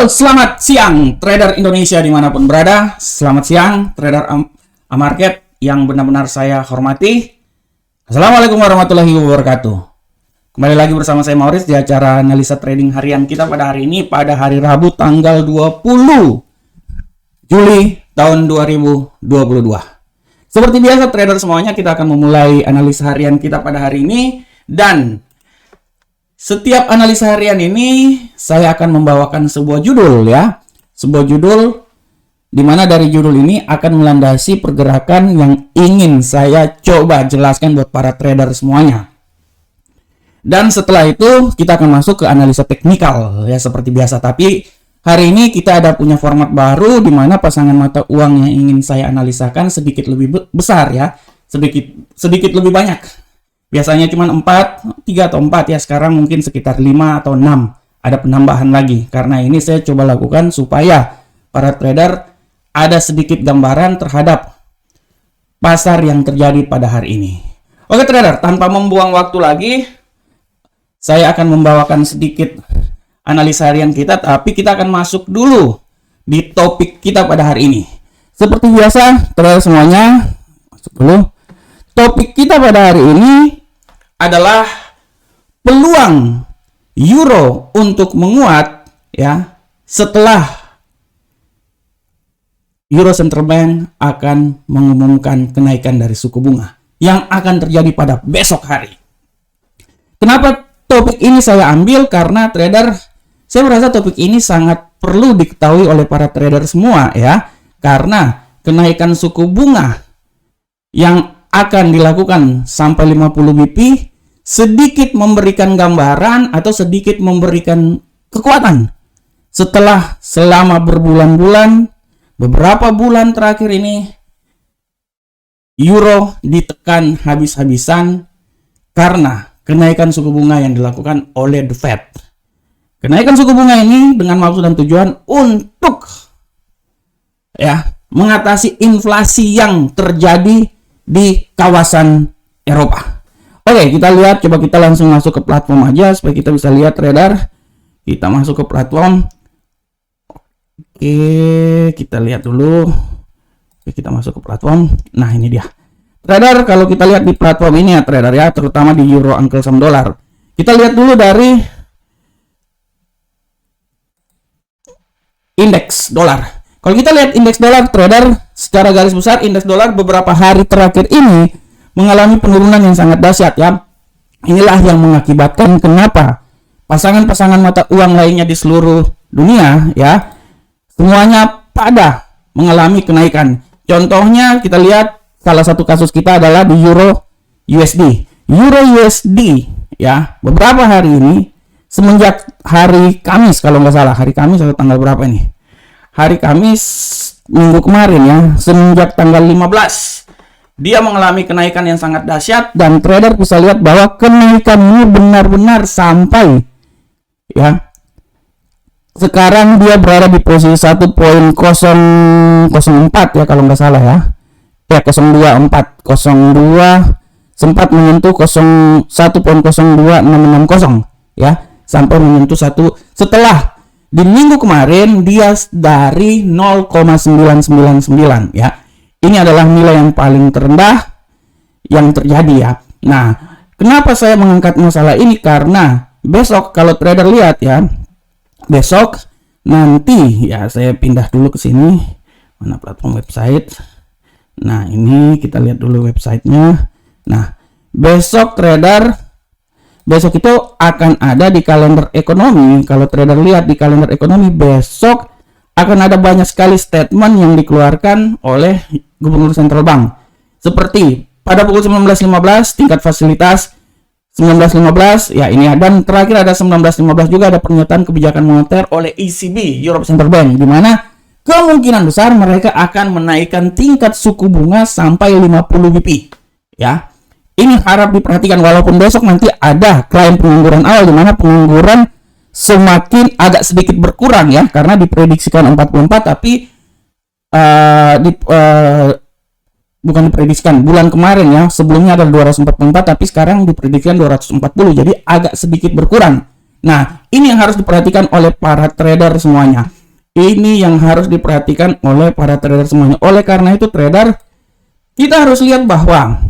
Halo, selamat siang trader Indonesia dimanapun berada. Selamat siang trader market yang benar-benar saya hormati. Assalamualaikum warahmatullahi wabarakatuh. Kembali lagi bersama saya Maurice di acara analisa trading harian kita pada hari ini, pada hari Rabu tanggal 20 Juli tahun 2022. Seperti biasa trader semuanya, kita akan memulai analisa harian kita pada hari ini. Dan setiap analisa harian ini saya akan membawakan sebuah judul ya. Sebuah judul di mana dari judul ini akan melandasi pergerakan yang ingin saya coba jelaskan buat para trader semuanya. Dan setelah itu kita akan masuk ke analisa teknikal ya seperti biasa. Tapi hari ini kita ada punya format baru di mana pasangan mata uang yang ingin saya analisakan sedikit lebih besar ya. Sedikit lebih banyak. Biasanya cuma 3 atau 4 ya, sekarang mungkin sekitar 5 atau 6. Ada penambahan lagi. Karena ini saya coba lakukan supaya para trader ada sedikit gambaran terhadap pasar yang terjadi pada hari ini. Oke trader, tanpa membuang waktu lagi, saya akan membawakan sedikit analisa harian kita, tapi kita akan masuk dulu di topik kita pada hari ini. Seperti biasa, trader semuanya, masuk dulu. Topik kita pada hari ini adalah peluang euro untuk menguat ya setelah Euro Central Bank akan mengumumkan kenaikan dari suku bunga yang akan terjadi pada besok hari. Kenapa topik ini saya ambil? Karena trader, saya merasa topik ini sangat perlu diketahui oleh para trader semua ya, karena kenaikan suku bunga yang akan dilakukan sampai 50 BP sedikit memberikan gambaran atau sedikit memberikan kekuatan setelah selama berbulan-bulan, beberapa bulan terakhir ini euro ditekan habis-habisan karena kenaikan suku bunga yang dilakukan oleh The Fed. Kenaikan suku bunga ini dengan maksud dan tujuan untuk ya mengatasi inflasi yang terjadi di kawasan Eropa. Oke, kita lihat, coba kita langsung masuk ke platform aja supaya kita bisa lihat trader. Kita masuk ke platform. Oke, kita lihat dulu. Oke, kita masuk ke platform. Nah, ini dia. Trader, kalau kita lihat di platform ini ya trader ya, terutama di euro angkel sama dolar. Kita lihat dulu dari indeks dolar. Kalau kita lihat indeks dolar trader, secara garis besar indeks dolar beberapa hari terakhir ini mengalami penurunan yang sangat dahsyat ya. Inilah yang mengakibatkan kenapa pasangan-pasangan mata uang lainnya di seluruh dunia ya semuanya pada mengalami kenaikan. Contohnya kita lihat salah satu kasus kita adalah di Euro USD. Euro USD ya beberapa hari ini semenjak hari Kamis kalau nggak salah, hari Kamis atau tanggal berapa ini? Hari Kamis minggu kemarin ya, semenjak tanggal 15 dia mengalami kenaikan yang sangat dahsyat dan trader bisa lihat bahwa kenaikan ini benar-benar sampai ya sekarang dia berada di posisi 1.004 ya kalau nggak salah ya 024 sempat menyentuh 1.02660 ya sampai menyentuh 1 setelah di minggu kemarin dia dari 0,999 ya. Ini adalah nilai yang paling terendah yang terjadi ya. Nah, kenapa saya mengangkat masalah ini? Karena besok kalau trader lihat ya, besok nanti ya saya pindah dulu ke sini. Mana platform website? Nah, ini kita lihat dulu websitenya. Nah, besok trader besok itu akan ada di kalender ekonomi. Kalau trader lihat di kalender ekonomi besok akan ada banyak sekali statement yang dikeluarkan oleh Gubernur Central Bank. Seperti pada pukul 19.15 tingkat fasilitas 19.15 ya ini dan terakhir ada 19.15 juga ada pernyataan kebijakan moneter oleh ECB, Europe Central Bank, di mana kemungkinan besar mereka akan menaikkan tingkat suku bunga sampai 50 BP ya. Ini harap diperhatikan walaupun besok nanti ada klaim pengangguran awal di mana pengangguran semakin agak sedikit berkurang ya karena diprediksikan 44 tapi bukan diprediksikan bulan kemarin ya sebelumnya ada 244 tapi sekarang diprediksikan 240 jadi agak sedikit berkurang Nah, ini yang harus diperhatikan oleh para trader semuanya. Ini yang harus diperhatikan oleh para trader semuanya. Oleh karena itu trader, kita harus lihat bahwa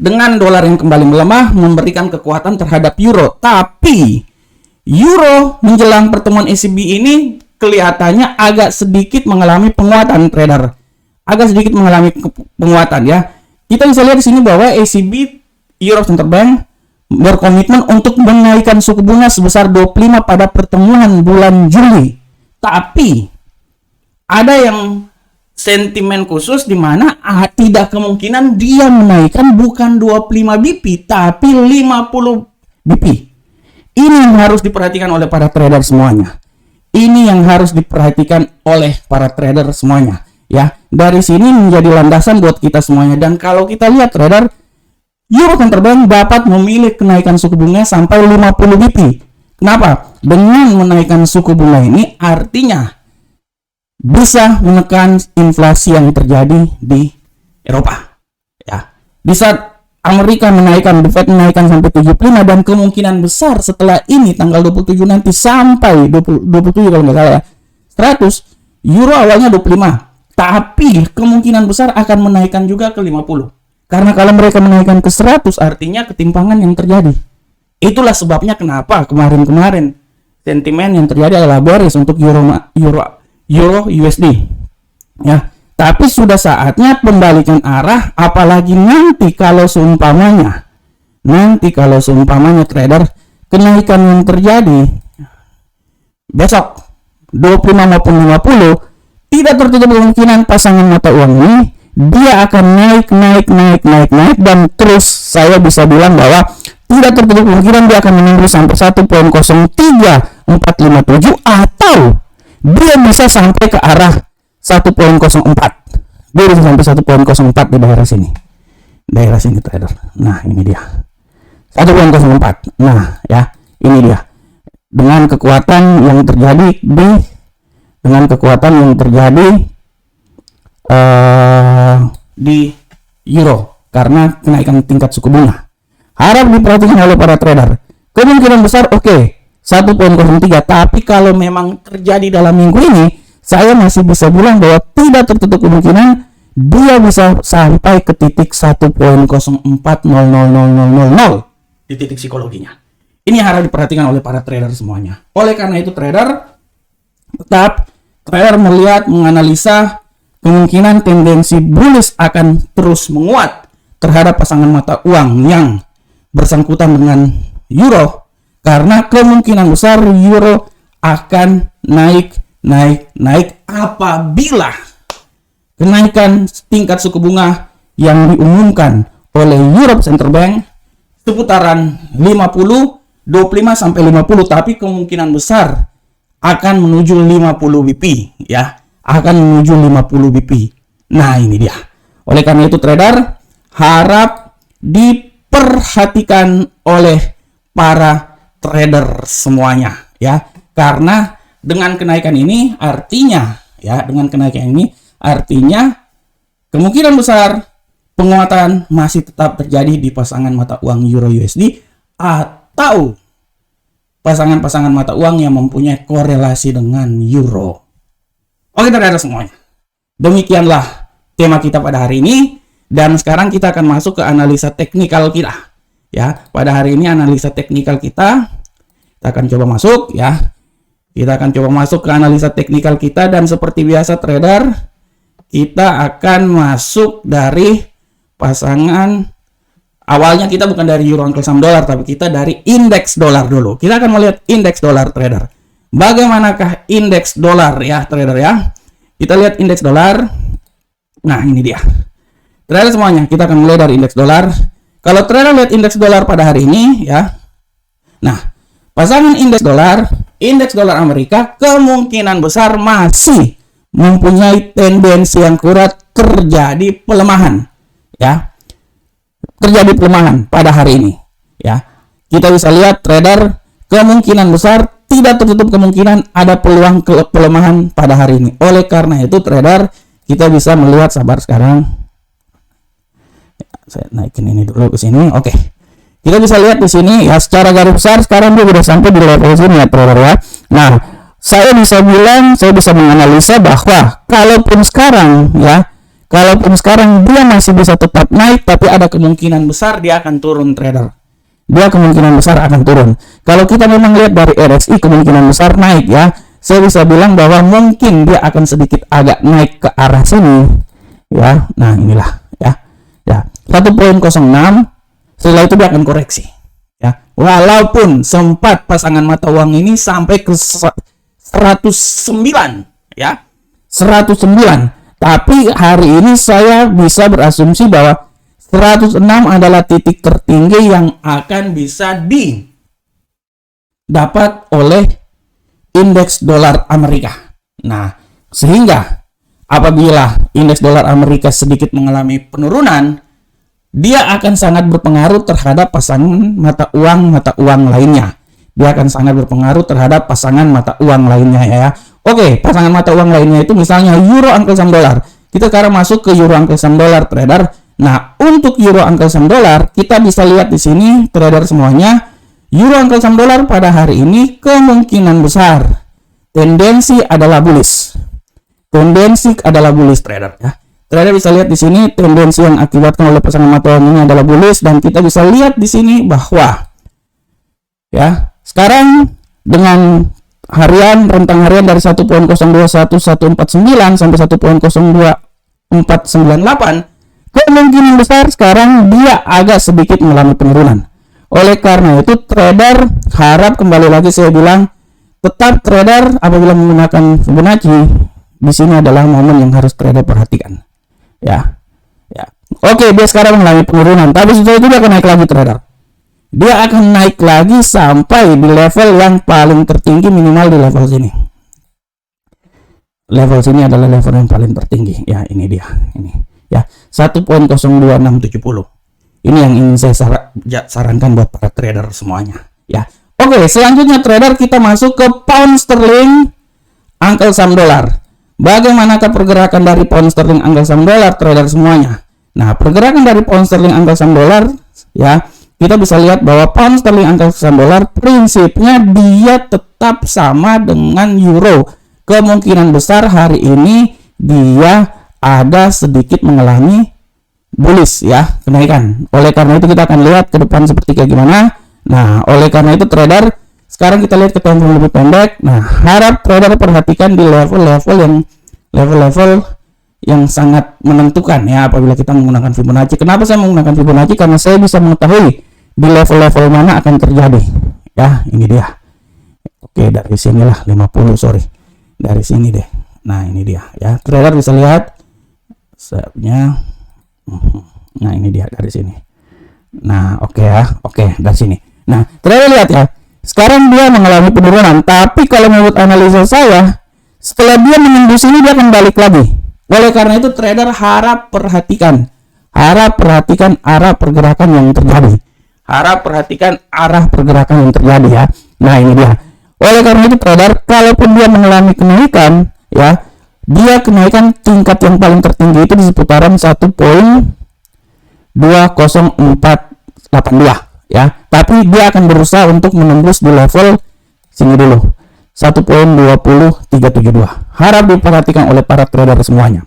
dengan dolar yang kembali melemah memberikan kekuatan terhadap euro. Tapi euro menjelang pertemuan ECB ini kelihatannya agak sedikit mengalami penguatan trader. Agak sedikit mengalami penguatan ya. Kita bisa lihat di sini bahwa ECB, Euro Central Bank, berkomitmen untuk menaikkan suku bunga sebesar 25 pada pertemuan bulan Juli. Tapi ada yang sentimen khusus di mana tidak kemungkinan dia menaikkan bukan 25 BP tapi 50 BP. Ini yang harus diperhatikan oleh para trader semuanya. Ini yang harus diperhatikan oleh para trader semuanya. Ya, dari sini menjadi landasan buat kita semuanya. Dan kalau kita lihat trader, Euro Central Bank dapat memilih kenaikan suku bunga sampai 50 BP. Kenapa? Dengan menaikkan suku bunga ini artinya bisa menekan inflasi yang terjadi di Eropa. Ya, di saat Amerika menaikkan, The Fed menaikkan sampai 75 dan kemungkinan besar setelah ini tanggal 27 nanti sampai 27 kalau nggak salah ya, 100, euro awalnya 25. Tapi kemungkinan besar akan menaikkan juga ke 50. Karena kalau mereka menaikkan ke 100 artinya ketimpangan yang terjadi. Itulah sebabnya kenapa kemarin-kemarin sentimen yang terjadi adalah bearish untuk euro USD. Ya, tapi sudah saatnya pembalikan arah, apalagi nanti kalau seumpamanya trader kenaikan yang terjadi besok 25 maupun 50, tidak tertutup kemungkinan pasangan mata uang ini dia akan naik dan terus saya bisa bilang bahwa tidak tertutup kemungkinan dia akan menembus sampai 1.03457 atau dia bisa sampai ke arah 1.04. Dia bisa sampai 1.04 di daerah sini. Daerah sini trader. Nah, ini dia. 1.04. Nah, ya, ini dia. Dengan kekuatan yang terjadi di euro karena kenaikan tingkat suku bunga. Harap diperhatikan oleh para trader. Kemungkinan besar 1.03, tapi kalau memang terjadi dalam minggu ini, saya masih bisa bilang bahwa tidak tertutup kemungkinan dia bisa sampai ke titik 1.040000 di titik psikologinya. Ini yang harus diperhatikan oleh para trader semuanya. Oleh karena itu trader melihat, menganalisa kemungkinan tendensi bullish akan terus menguat terhadap pasangan mata uang yang bersangkutan dengan euro, karena kemungkinan besar euro akan naik apabila kenaikan tingkat suku bunga yang diumumkan oleh Europe Central Bank seputaran 50, 25 sampai 50, tapi kemungkinan besar akan menuju 50 BP ya, akan menuju 50 BP. Nah, ini dia. Oleh karena itu trader harap diperhatikan oleh para trader semuanya ya, karena dengan kenaikan ini artinya kemungkinan besar penguatan masih tetap terjadi di pasangan mata uang euro USD atau pasangan-pasangan mata uang yang mempunyai korelasi dengan euro. Oke trader semuanya, demikianlah tema kita pada hari ini, dan sekarang kita akan masuk ke analisa teknikal kita ya. Pada hari ini analisa teknikal kita akan coba masuk ya. Kita akan coba masuk ke analisa teknikal kita, dan seperti biasa trader, kita akan masuk dari pasangan. Awalnya kita bukan dari euro uncle saham dolar, tapi kita dari indeks dolar dulu. Kita akan melihat indeks dolar trader. Bagaimanakah indeks dolar ya trader ya? Kita lihat indeks dolar. Nah, ini dia. Trader semuanya, kita akan mulai dari indeks dolar. Kalau trader lihat indeks dolar pada hari ini ya. Nah, pasangan indeks dolar Amerika kemungkinan besar masih mempunyai tendensi yang kuat terjadi pelemahan ya. Terjadi pelemahan pada hari ini ya. Kita bisa lihat trader kemungkinan besar tidak tertutup kemungkinan ada peluang pelemahan pada hari ini. Oleh karena itu trader, kita bisa melihat, sabar sekarang. Saya naikin ini dulu ke sini. Oke. kita bisa lihat di sini ya, secara garis besar sekarang dia sudah sampai di level sini ya trader ya. Nah, saya bisa menganalisa bahwa kalaupun sekarang dia masih bisa tetap naik, tapi ada kemungkinan besar dia akan turun trader. Dia kemungkinan besar akan turun. Kalau kita memang lihat dari RSI kemungkinan besar naik ya. Saya bisa bilang bahwa mungkin dia akan sedikit agak naik ke arah sini ya. Nah, inilah ya. 1.06, setelah itu dia akan koreksi ya. Walaupun sempat pasangan mata uang ini sampai ke 109 ya. 109. Tapi hari ini saya bisa berasumsi bahwa 106 adalah titik tertinggi yang akan bisa didapat oleh indeks dolar Amerika. Nah, sehingga apabila indeks dolar Amerika sedikit mengalami penurunan, dia akan sangat berpengaruh terhadap pasangan mata uang lainnya. Dia akan sangat berpengaruh terhadap pasangan mata uang lainnya ya. Oke, pasangan mata uang lainnya itu misalnya euro angkel saham dolar. Kita sekarang masuk ke euro angkel saham dolar trader. Nah, untuk euro angkel saham dolar, kita bisa lihat di sini trader semuanya. Euro angkel saham dolar pada hari ini kemungkinan besar tendensi adalah bullish. Tendensi adalah bullish trader ya. Trader bisa lihat di sini tendensi yang akibatkan oleh pasangan mata uang ini adalah bullish, dan kita bisa lihat di sini bahwa ya, sekarang dengan rentang harian dari 1.021.149 sampai 1.02498, kemungkinan besar sekarang dia agak sedikit mengalami penurunan. Oleh karena itu trader harap, kembali lagi saya bilang, tetap trader apabila menggunakan Fibonacci, di sini adalah momen yang harus trader perhatikan. Ya. Oke, dia sekarang mengalami penurunan, tapi setelah itu dia akan naik lagi trader. Dia akan naik lagi sampai di level yang paling tertinggi, minimal di level sini. Level sini adalah level yang paling tertinggi. Ya, ini dia. Ini. Ya, 1.02670. Ini yang ingin saya sarankan buat para trader semuanya. Ya. Oke, selanjutnya trader kita masuk ke pound sterling angkel saham dolar. Bagaimanakah pergerakan dari pound sterling angkel saham dolar trader semuanya? Nah, pergerakan dari pound sterling angkel saham dolar ya, kita bisa lihat bahwa pound sterling angkel saham dolar prinsipnya dia tetap sama dengan euro. Kemungkinan besar hari ini dia ada sedikit mengalami bullish ya, kenaikan. Oleh karena itu kita akan lihat ke depan seperti kayak gimana. Nah, oleh karena itu trader, sekarang kita lihat ke time frame lebih pendek. Nah, harap trader perhatikan di level-level yang sangat menentukan ya apabila kita menggunakan Fibonacci. Kenapa saya menggunakan Fibonacci? Karena saya bisa mengetahui di level-level mana akan terjadi. Ya, ini dia. Oke, dari sinilah 50, sorry. Dari sini deh. Nah, ini dia ya. Trader bisa lihat stepnya. Nah, ini dia dari sini. Nah, oke ya. Oke, dari sini. Nah, trader lihat ya. Sekarang dia mengalami penurunan, tapi kalau menurut analisa saya, setelah dia menembus ini dia akan balik lagi. Oleh karena itu trader harap perhatikan arah pergerakan yang terjadi. Harap perhatikan arah pergerakan yang terjadi ya. Nah, ini dia. Oleh karena itu trader, kalaupun dia mengalami kenaikan ya, dia kenaikan tingkat yang paling tertinggi itu di seputaran 1.20482 ya. Tapi dia akan berusaha untuk menembus di level sini dulu, 1.20372. Harap diperhatikan oleh para trader semuanya.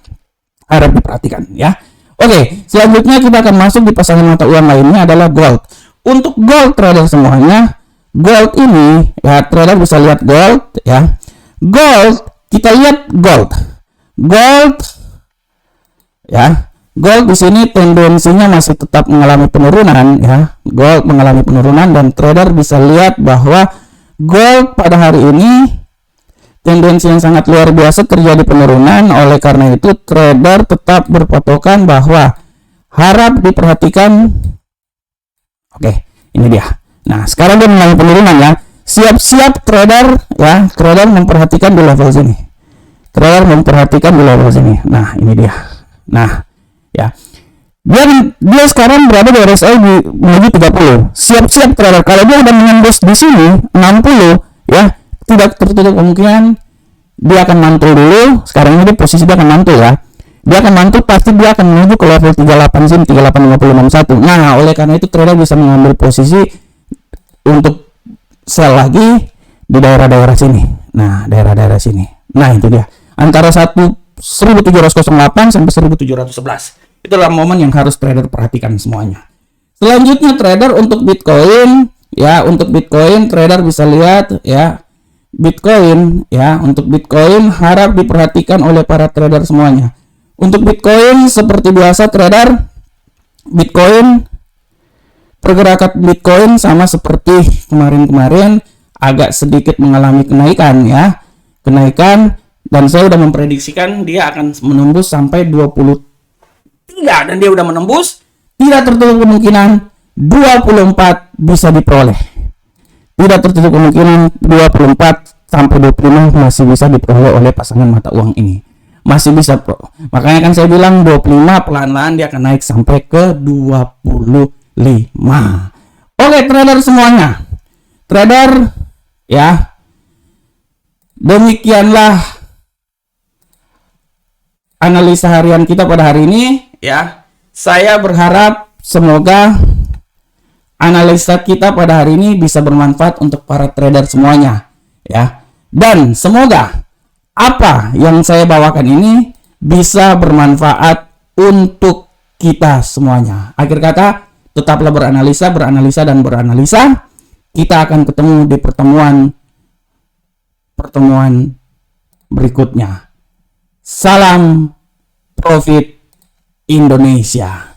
Harap diperhatikan ya. Oke, selanjutnya kita akan masuk di pasangan mata uang lainnya adalah gold. Untuk gold trader semuanya, gold ini ya, trader bisa lihat gold ya. Gold, kita lihat gold ya. Gold di sini tendensinya masih tetap mengalami penurunan ya. Gold mengalami penurunan, dan trader bisa lihat bahwa gold pada hari ini tendensi yang sangat luar biasa terjadi penurunan. Oleh karena itu trader tetap berpatokan bahwa harap diperhatikan. Oke, ini dia. Nah, sekarang dia mengalami penurunan ya. Siap-siap trader ya, trader memperhatikan di level sini. Trader memperhatikan di level sini. Nah, ini dia. Nah, ya. Dia sekarang berada di RSI di menuju 30. Siap-siap trader, kalau dia sudah menembus di sini 60 ya, tidak tertutup kemungkinan dia akan mantul dulu. Sekarang ini posisi dia akan mantul ya. dia akan mantul, pasti dia akan menuju ke level 38 sini, 38.5061. Nah, oleh karena itu trader bisa mengambil posisi untuk sell lagi di daerah-daerah sini. Nah, daerah-daerah sini. Nah, itu dia. Antara 1708 sampai 1711. Itulah momen yang harus trader perhatikan semuanya. Selanjutnya trader untuk Bitcoin, ya, untuk Bitcoin trader bisa lihat ya. Bitcoin ya, untuk Bitcoin harap diperhatikan oleh para trader semuanya. Untuk Bitcoin seperti biasa trader, Bitcoin pergerakan Bitcoin sama seperti kemarin-kemarin agak sedikit mengalami kenaikan ya. Kenaikan, dan saya sudah memprediksikan dia akan menembus sampai 23 dan dia udah menembus. Tidak tertutup kemungkinan 24 bisa diperoleh. Tidak tertutup kemungkinan 24 sampai 25 masih bisa diperoleh oleh pasangan mata uang ini. Masih bisa, bro. Makanya kan saya bilang 25 pelan-pelan dia akan naik sampai ke 25. Oke, trader semuanya. Trader ya. Demikianlah analisa harian kita pada hari ini ya. Saya berharap semoga analisa kita pada hari ini bisa bermanfaat untuk para trader semuanya ya. Dan semoga apa yang saya bawakan ini bisa bermanfaat untuk kita semuanya. Akhir kata, tetaplah beranalisa, dan beranalisa. Kita akan ketemu di pertemuan berikutnya. Salam Profit Indonesia.